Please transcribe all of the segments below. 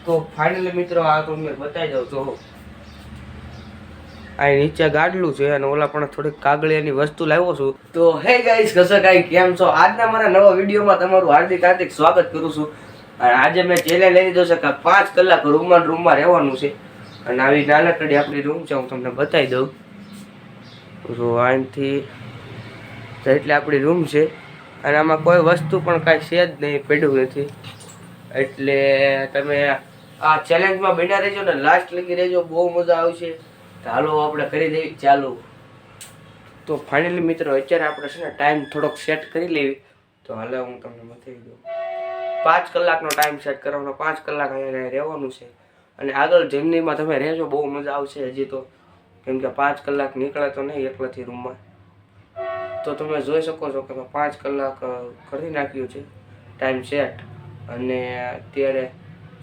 તો ફાઇનલી મિત્રો આ તો મેં બતાવી દઉં તો આ નીચે ગાડલું છે અને ઓલા પણ થોડીક કાગળિયાની વસ્તુ લાવ્યો છું. તો હે ગાઈસ કસો કાઈ કેમ છો? આજના મારા નવા વિડીયોમાં તમારું હાર્દિક હાર્દિક સ્વાગત કરું છું. અને આજે મેં ચેલેન્જ લઈ લીધો છે કે 5 કલાક રૂમમાં રહેવાનું છે. અને આવી નાનકડી આપણી રૂમ છે, હું તમને બતાવી દઉં. તો અહીંથી એટલે આપણી રૂમ છે અને આમાં કોઈ વસ્તુ પણ કાંઈ છે જ નહીં, પડ્યું નથી. એટલે તમે આ ચેલેન્જમાં બન્યા રહેજો ને લાસ્ટ લગી રહેજો, બહુ મજા આવશે. હાલો આપણે કરી દઈએ ચાલુ. તો ફાઇનલી મિત્રો અત્યારે આપણે છે ને ટાઈમ થોડોક સેટ કરી લેવી. તો હાલો હું તમને બતાવી દઉં. 5 કલાકનો ટાઈમ સેટ કરવાનો, 5 કલાક અહીંયા રહેવાનું છે. અને આગળ જર્નીમાં તમે રહેજો, બહુ મજા આવશે હજી તો. કેમ કે 5 કલાક નીકળે તો નહીં એકલાથી રૂમમાં. તો તમે જોઈ શકો છો કે મેં 5 કલાક કરી નાખ્યું છે ટાઈમ સેટ. અને અત્યારે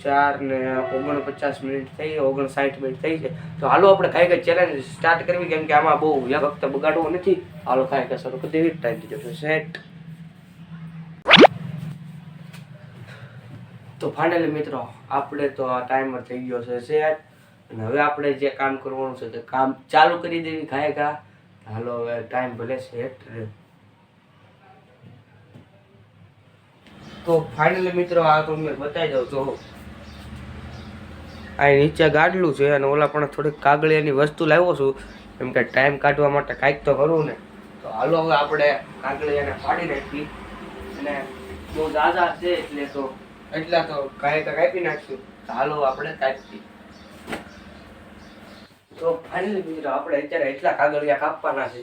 4:49 થઈ, 59 મિનિટ થઈ છે. તો હાલો આપણે કાંઈ ચેલેન્જ સ્ટાર્ટ કરવી, કેમ કે આમાં બહુ એક વખતે બગાડવું નથી. હાલો કાંઈ શરૂ કરી દેવી. ટાઈમ થઈ જશે સેટ. તો ફાઇનલી મિત્રો આપણે તો આ ટાઈમર થઈ ગયો છે સેટ. અને હવે આપણે જે કામ કરવાનું છે તે કામ ચાલુ કરી દેવી ખાયકા. હાલો હવે ટાઈમ ભલે સેટ રહે. તો ફાઇનલી મિત્રો આ તો મેં બતાવી દઉં તો આ નીચે ગાડલું છે અને ઓલા પણ થોડીક કાગળિયાની વસ્તુ લાવ્યો છું, કેમ કે ટાઈમ કાઢવા માટે કાંઈક તો કરવું ને. તો હાલો હવે આપણે કાગળિયાને ફાડી નાખી. અને બહુ ઝાઝા છે એટલે તો એટલા તો કાપી નાખશું. તો હાલો આપણે કાપી. તો ફાઇનલી મિત્રો આપણે અત્યારે એટલા કાગળિયા કાપવાના છે.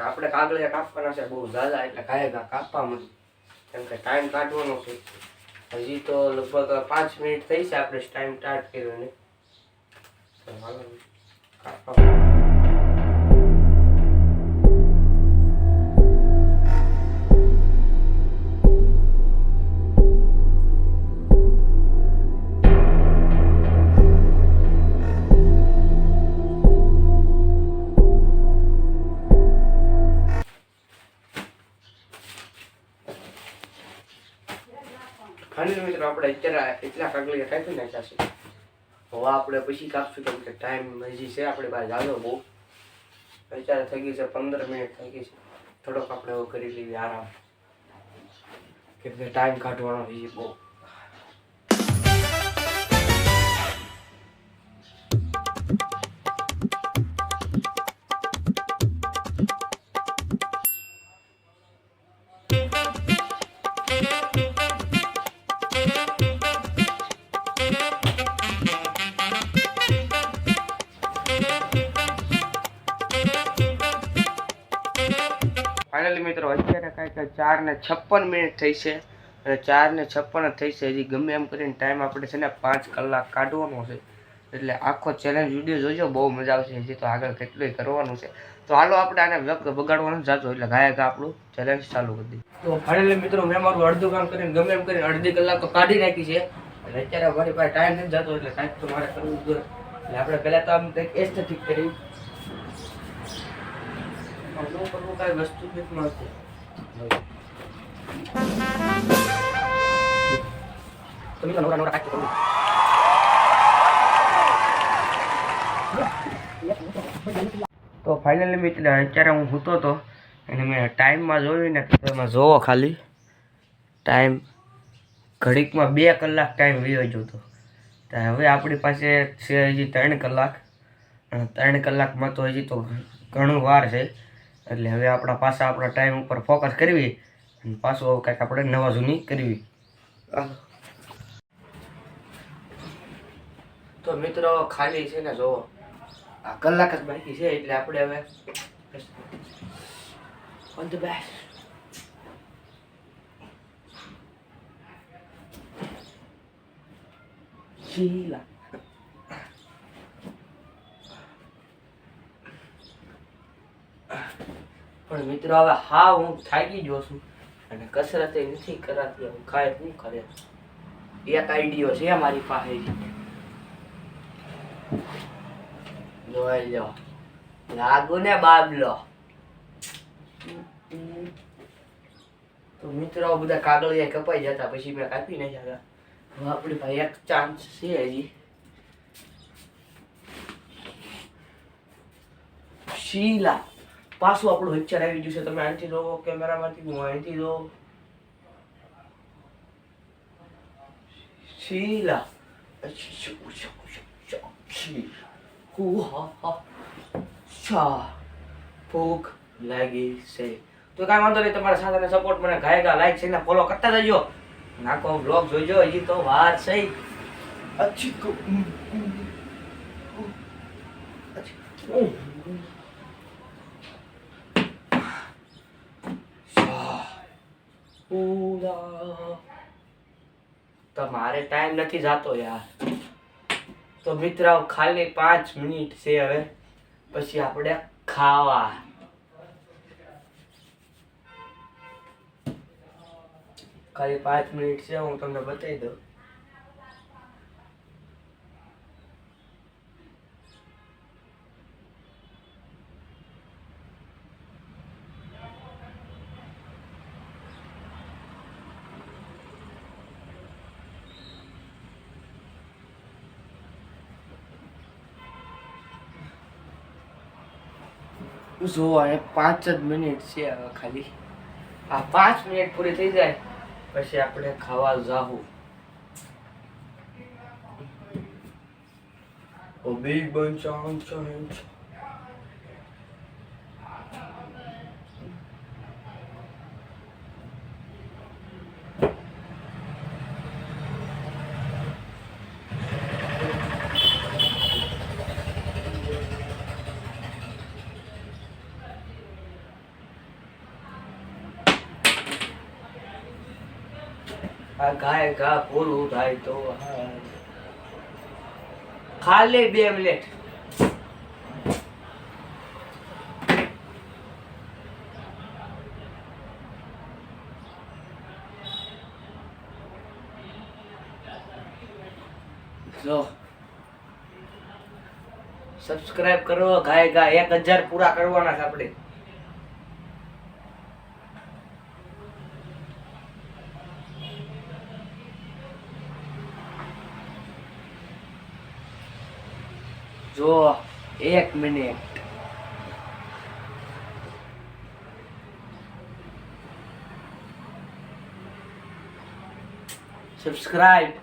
આપણે કાગળિયા કાપવાના છે બહુ ઝાઝા, એટલે કાપવા મળે, કેમ કે ટાઈમ કાઢવાનો છે. હજી તો લગભગ 5 મિનિટ થઈ છે આપણે ટાઈમ સ્ટાર્ટ કર્યો ને. ફાઇનલી મિત્રો આપણે અત્યારે એટલા કાગળિયા કાપી નાખ્યા છે. હવે આપણે પછી કાપશું, કેમ કે ટાઈમ હજી છે આપણી પાસે જાજો બહુ. અત્યારે થઈ ગઈ છે 15 મિનિટ થઈ ગઈ છે. થોડોક આપણે એવું કરી લઈએ આરામ, કેમ કે ટાઈમ કાઢવાનો હજી બહુ. ફાઇનલી મિત્રો અત્યારે કાંઈક 4:56 મિનિટ થઈ છે. અને 4:56 જ થઈ છે. હજી ગમે એમ કરીને ટાઈમ આપણે છે ને 5 કલાક કાઢવાનો છે. એટલે આખો ચેલેન્જ વિડીયો જોજો, બહુ મજા આવશે. હજી તો આગળ કેટલું કરવાનું છે. તો હાલો આપણે આને બગાડવાનું જાજો, એટલે ગાયક આપણું ચેલેન્જ ચાલુ કરી દઈએ. તો ફાઇનલી મિત્રો મેં મારું અડધું કામ કરીને ગમે એમ કરીને અડધી કલાક તો કાઢી નાખી છે. અને અત્યારે મારી પાસે ટાઈમ નથી જતો, એટલે કાંઈક તો મારે કરવું જ જોઈએ. એટલે આપણે પહેલાં તો આમ કંઈક એસ્થેટિક કરી કરવું, કાંઈ વસ્તુ જ નથી મળતી. તો ફાઇનલી મિત્ર અત્યારે હું સૂતો હતો અને મેં ટાઈમમાં જોયું ને, તમે જોવો ખાલી ટાઈમ ઘડીકમાં 2 કલાક ટાઈમ વયો ગયો હતો. તો હવે આપણી પાસે છે હજી 3 કલાક. અને 3 કલાકમાં તો હજી તો ઘણું વાર છે. એટલે હવે આપણા ટાઈમ ઉપર ફોકસ કરવી અને પાછું કંઈક આપણે નવા જૂની કરવી. તો મિત્રો ખાલી છે ને જોવો આ કલાક જ બાકી છે. એટલે આપણે હવે ઓન ધ બેસ્ટ શીલા. પણ મિત્રો હવે હા હું થાકી ગયો છું અને કસરત નથી કરાતી. હું કાંઈ શું કરે, એક આઈડિયો છે મારી પાસે. જોઈ લો, લાગુ ને બાબલો. તો મિત્રો બધા કાગળિયા કપાઈ જતા, પછી મેં કાપી નાખ્યા. હવે આપણી ભાઈ એક ચાન્સ છે હજી. શીલા પાછું આપણું પિક્ચર આવી ગયું છે. તમે અહીંથી જો કેમેરામાંથી, હું અહીંથી જો. શીલા ભૂખ લાગી છે. તો કાંઈ વાંધો નહીં, તમારા સાથે સપોર્ટ મને ગાયકા લાઈક છે ને ફોલો કરતા જજો. નાખો બ્લોગ જોઈજો, હજી તો વાત છે. અચ્છી તમારે ટાઈમ નથી જાતો યાર. તો મિત્રો ખાલી 5 મિનિટ છે હવે, પછી આપણે ખાવા. ખાલી 5 મિનિટ છે, હું તમને બતાવી દઉં. જો આ 5 જ મિનિટ છે હવે ખાલી. આ 5 મિનિટ પૂરી થઈ જાય પછી આપણે ખાવા જાહું. ઓ બિગ બન ચાન ચાન. આ ગાય ગા પૂરું થાય તો ખાલી 2 મિનિટ. જો સબસ્ક્રાઇબ કરો ગાય ગા. 1000 પૂરા કરવાના છે આપણે. જો 1 મિનિટ. સબસ્ક્રાઇબ.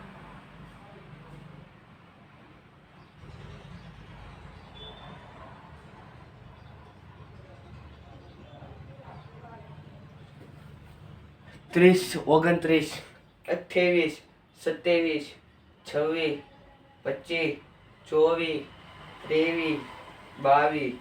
ત્રીસ, 29, 28, 27, 26, 25, 24, 23, 22.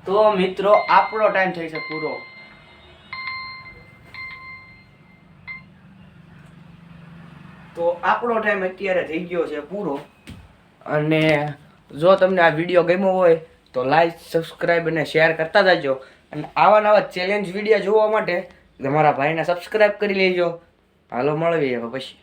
તો મિત્રો આપણો ટાઈમ થઈ છે પૂરો. તો આપણો ટાઈમ અત્યારે થઈ ગયો છે પૂરો. અને જો તમને આ વિડીયો ગમ્યો હોય તો લાઈક, સબસ્ક્રાઈબ અને શેર કરતા જજો. અને આવા નવા ચેલેન્જ વિડીયો જોવા માટે તમારા ભાઈને સબસ્ક્રાઈબ કરી લેજો. હાલો મળીએ હવે પછી.